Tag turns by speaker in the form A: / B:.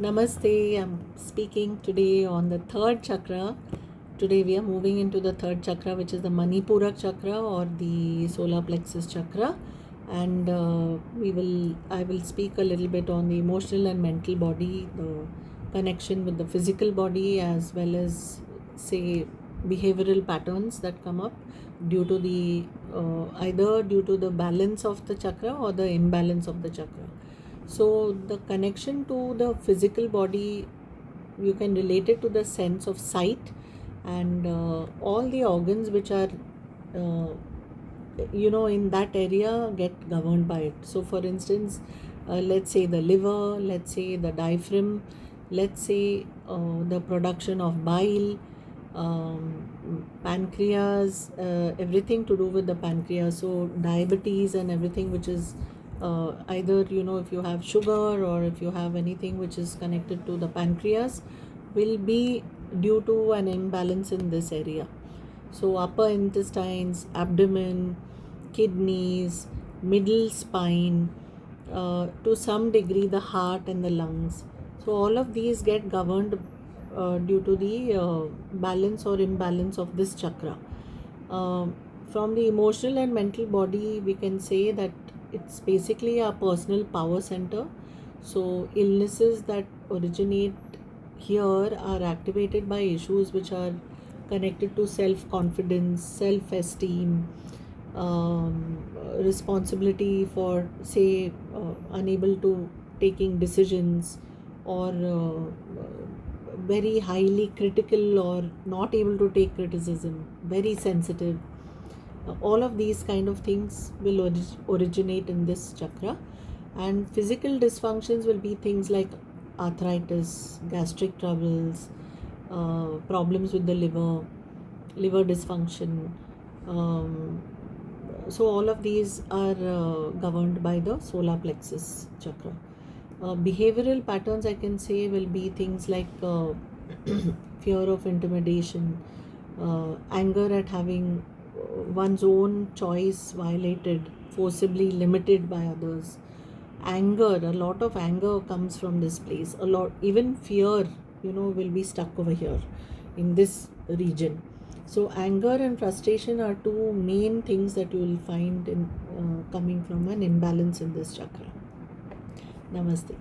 A: Namaste. I'm speaking today on the third chakra. Today we are moving into the third chakra, which is the Manipurak chakra or the solar plexus chakra, and I will speak a little bit on the emotional and mental body, the connection with the physical body, as well as say behavioral patterns that come up due to the either due to the balance of the chakra or the imbalance of the chakra. So the connection to the physical body, you can relate it to the sense of sight, and all the organs which are uh, in that area get governed by it. So for instance, let's say the liver, let's say the diaphragm, let's say the production of bile, pancreas, everything to do with the pancreas. So diabetes and everything which is either if you have sugar or if you have anything which is connected to the pancreas will be due to an imbalance in this area. So upper intestines, abdomen, kidneys, middle spine, to some degree the heart and the lungs. So all of these get governed due to the balance or imbalance of this chakra. From the emotional and mental body, we can say that it's basically our personal power center. So illnesses that originate here are activated by issues which are connected to self confidence, self esteem, responsibility for, say, unable to taking decisions, or very highly critical or not able to take criticism, very sensitive. All of these kind of things will originate in this chakra, and physical dysfunctions will be things like arthritis, gastric troubles, problems with the liver dysfunction. um, so all of these are governed by the solar plexus chakra. Behavioral patterns, I can say, will be things like fear of intimidation, anger at having one's own choice violated, forcibly limited by others. Anger, a lot of anger comes from this place. A lot, even fear, will be stuck over here in this region. So anger and frustration are two main things that you will find in coming from an imbalance in this chakra. Namaste.